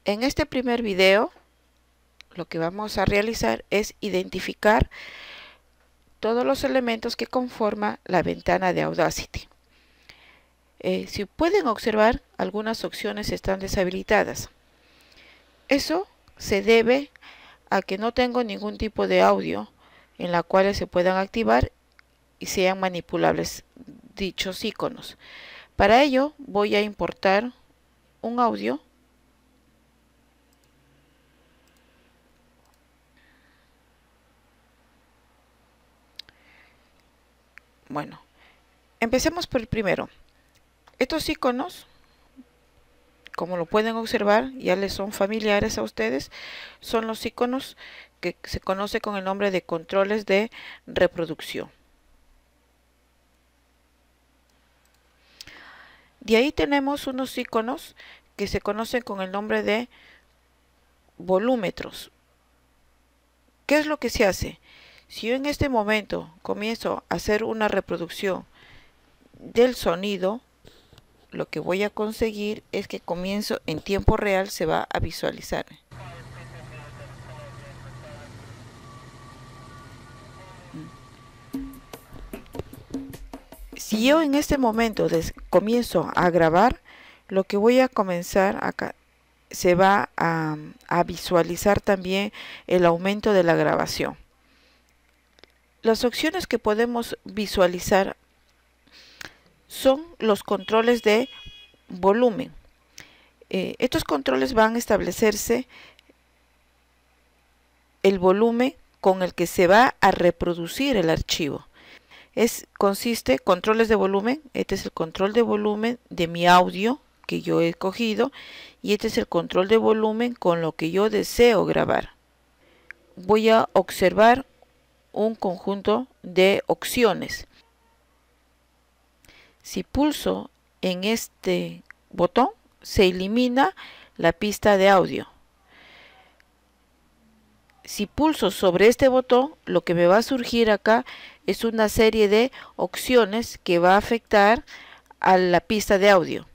En este primer video lo que vamos a realizar es identificar todos los elementos que conforman la ventana de Audacity. Si pueden observar, algunas opciones están deshabilitadas. Eso se debe a que no tengo ningún tipo de audio en la cual se puedan activar y sean manipulables dichos iconos. Para ello voy a importar un audio . Bueno, empecemos por el primero. Estos iconos, como lo pueden observar, ya les son familiares a ustedes, son los iconos que se conoce con el nombre de controles de reproducción. De ahí tenemos unos iconos que se conocen con el nombre de volúmetros. ¿Qué es lo que se hace? Si yo en este momento comienzo a hacer una reproducción del sonido, lo que voy a conseguir es que comienzo en tiempo real, se va a visualizar. Si yo en este momento comienzo a grabar, lo que voy a comenzar acá, se va a visualizar también el aumento de la grabación. Las opciones que podemos visualizar son los controles de volumen. Estos controles van a establecerse el volumen con el que se va a reproducir el archivo. Consiste controles de volumen. Este es el control de volumen de mi audio que yo he escogido y este es el control de volumen con lo que yo deseo grabar. Voy a observar un conjunto de opciones. Si pulso en este botón, se elimina la pista de audio. Si pulso sobre este botón, lo que me va a surgir acá es una serie de opciones que va a afectar a la pista de audio.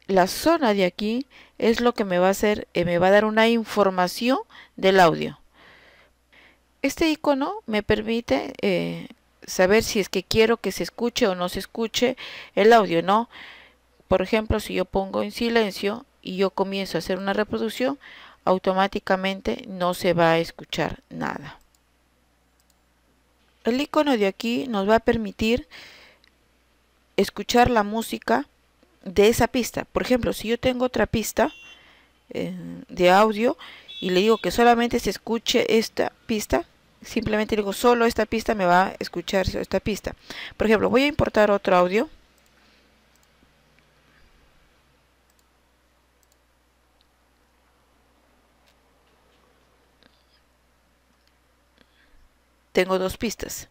La zona de aquí es lo que me va a hacer, me va a dar una información del audio. Este icono me permite saber si es que quiero que se escuche o no se escuche el audio, ¿no? Por ejemplo, si yo pongo en silencio y yo comienzo a hacer una reproducción, automáticamente no se va a escuchar nada. El icono de aquí nos va a permitir escuchar la música de esa pista. Por ejemplo, si yo tengo otra pista de audio y le digo que solamente se escuche esta pista, simplemente digo solo esta pista me va a escuchar esta pista. Por ejemplo, voy a importar otro audio. Tengo dos pistas.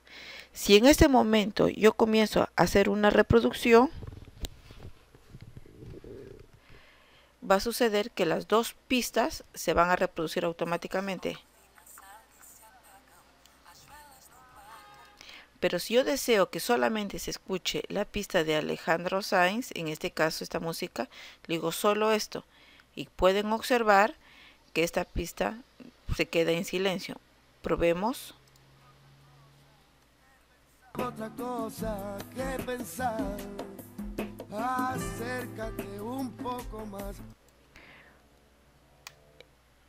Si en este momento yo comienzo a hacer una reproducción, va a suceder que las dos pistas se van a reproducir automáticamente. Pero si yo deseo que solamente se escuche la pista de Alejandro Sanz, en este caso esta música, le digo solo esto. Y pueden observar que esta pista se queda en silencio. Probemos. Otra cosa que pensar, acércate un poco más.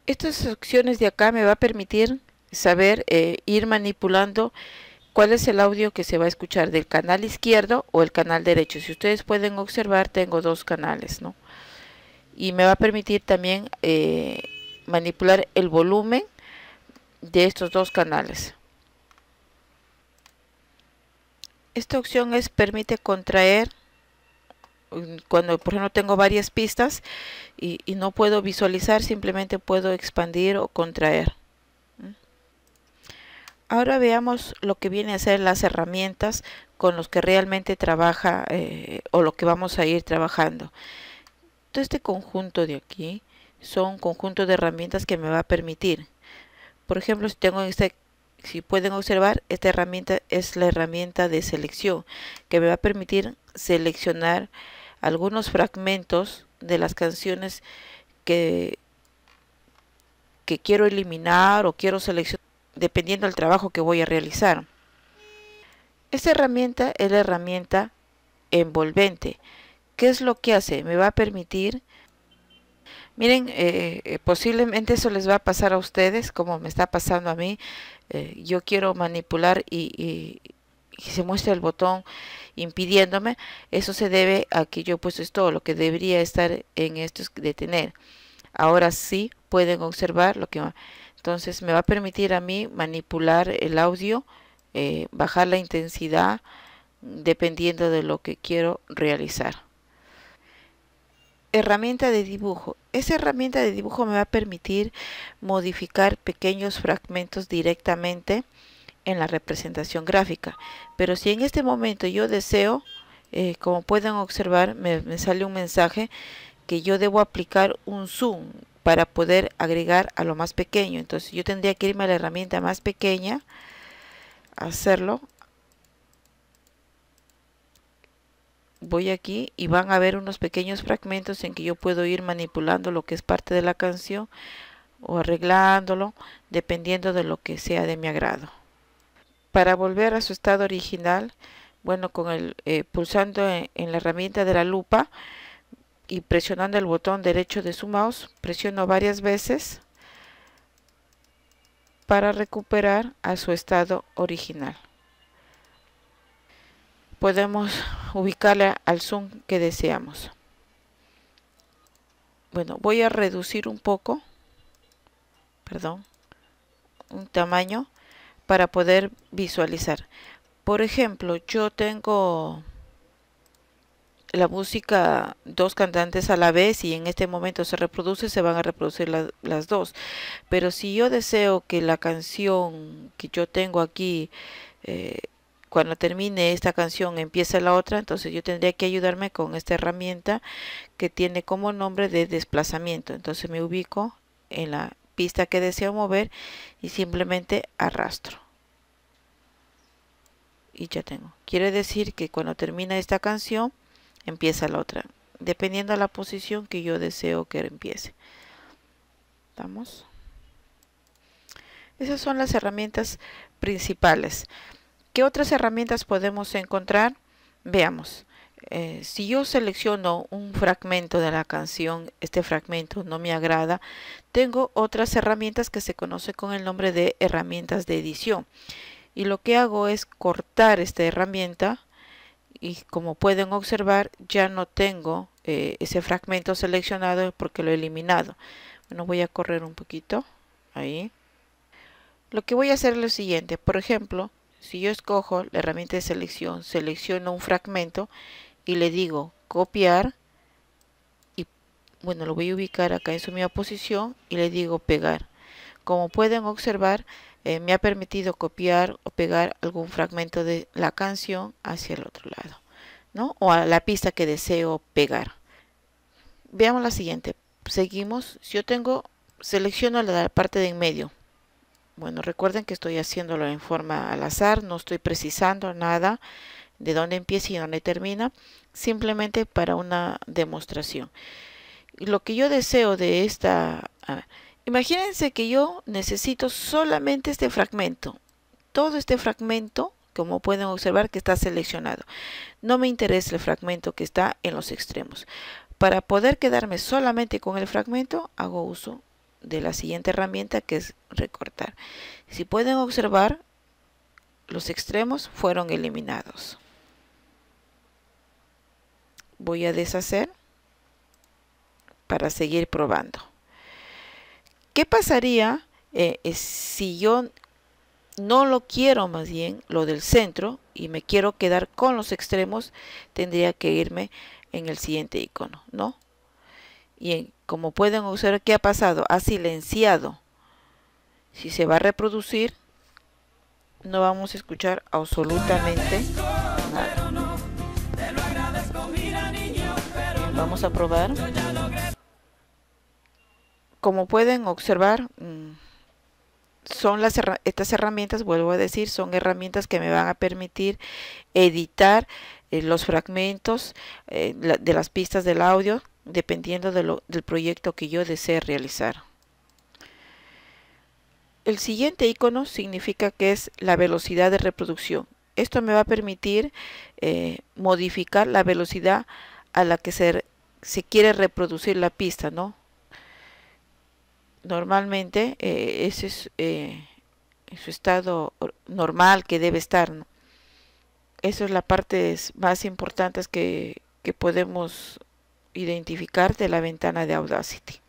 Estas opciones de acá me va a permitir saber ir manipulando cuál es el audio que se va a escuchar del canal izquierdo o el canal derecho. Si ustedes pueden observar, tengo dos canales, ¿no? Y me va a permitir también manipular el volumen de estos dos canales. Esta opción permite contraer cuando por ejemplo tengo varias pistas y no puedo visualizar, simplemente puedo expandir o contraer. Ahora veamos lo que viene a ser las herramientas con los que realmente trabaja o lo que vamos a ir trabajando. Todo este conjunto de aquí son un conjunto de herramientas que me va a permitir. Por ejemplo, si pueden observar, esta herramienta es la herramienta de selección que me va a permitir seleccionar algunos fragmentos de las canciones que quiero eliminar o quiero seleccionar dependiendo del trabajo que voy a realizar. Esta herramienta es la herramienta envolvente. ¿Qué es lo que hace? Me va a permitir, miren, posiblemente eso les va a pasar a ustedes como me está pasando a mí. Yo quiero manipular y se muestra el botón impidiéndome. Eso se debe a que yo he puesto todo lo que debería estar en esto es detener. Ahora sí pueden observar lo que va. Entonces me va a permitir a mí manipular el audio, bajar la intensidad dependiendo de lo que quiero realizar. Herramienta de dibujo. Esa herramienta de dibujo me va a permitir modificar pequeños fragmentos directamente en la representación gráfica. Pero si en este momento yo deseo, como pueden observar, me sale un mensaje que yo debo aplicar un zoom para poder agregar a lo más pequeño. Entonces yo tendría que irme a la herramienta más pequeña, hacerlo. Voy aquí y van a ver unos pequeños fragmentos en que yo puedo ir manipulando lo que es parte de la canción o arreglándolo dependiendo de lo que sea de mi agrado. Para volver a su estado original, bueno, con el pulsando en la herramienta de la lupa y presionando el botón derecho de su mouse, presiono varias veces para recuperar a su estado original. Podemos ubicarle al zoom que deseamos. Bueno, voy a reducir un poco, un tamaño para poder visualizar. Por ejemplo, yo tengo la música, dos cantantes a la vez, y en este momento se reproduce, se van a reproducir las dos. Pero si yo deseo que la canción que yo tengo aquí, cuando termine esta canción empieza la otra, entonces yo tendría que ayudarme con esta herramienta que tiene como nombre de desplazamiento. Entonces me ubico en la pista que deseo mover y simplemente arrastro. Y ya tengo. Quiere decir que cuando termina esta canción empieza la otra, dependiendo de la posición que yo deseo que empiece. Vamos. Esas son las herramientas principales. ¿Qué otras herramientas podemos encontrar? Veamos. Si yo selecciono un fragmento de la canción, este fragmento no me agrada, tengo otras herramientas que se conocen con el nombre de herramientas de edición. Y lo que hago es cortar esta herramienta y, como pueden observar, ya no tengo ese fragmento seleccionado porque lo he eliminado. Bueno, voy a correr un poquito. Ahí. Lo que voy a hacer es lo siguiente. Por ejemplo, si yo escojo la herramienta de selección, selecciono un fragmento y le digo copiar, y bueno, lo voy a ubicar acá en su misma posición y le digo pegar. Como pueden observar, me ha permitido copiar o pegar algún fragmento de la canción hacia el otro lado, ¿no? O a la pista que deseo pegar. Veamos la siguiente. Seguimos. Si yo selecciono la parte de en medio. Bueno, recuerden que estoy haciéndolo en forma al azar, no estoy precisando nada de dónde empieza y dónde termina, simplemente para una demostración. Y lo que yo deseo de esta... imagínense que yo necesito solamente este fragmento. Todo este fragmento, como pueden observar, que está seleccionado. No me interesa el fragmento que está en los extremos. Para poder quedarme solamente con el fragmento, hago uso de la siguiente herramienta, que es recortar. Si pueden observar, los extremos fueron eliminados. Voy a deshacer para seguir probando. ¿Qué pasaría si yo no lo quiero, más bien lo del centro, y me quiero quedar con los extremos? Tendría que irme en el siguiente icono, ¿no? Y como pueden observar, ¿qué ha pasado? Ha silenciado. Si se va a reproducir, no vamos a escuchar absolutamente nada. Vamos a probar. Como pueden observar, son estas herramientas, vuelvo a decir, son herramientas que me van a permitir editar los fragmentos de las pistas del audio. dependiendo del proyecto que yo desee realizar. El siguiente icono significa que es la velocidad de reproducción. Esto me va a permitir modificar la velocidad a la que se quiere reproducir la pista, ¿no? Normalmente ese es en su estado normal que debe estar, ¿no? Eso es la parte más importante que podemos identificar de la ventana de Audacity.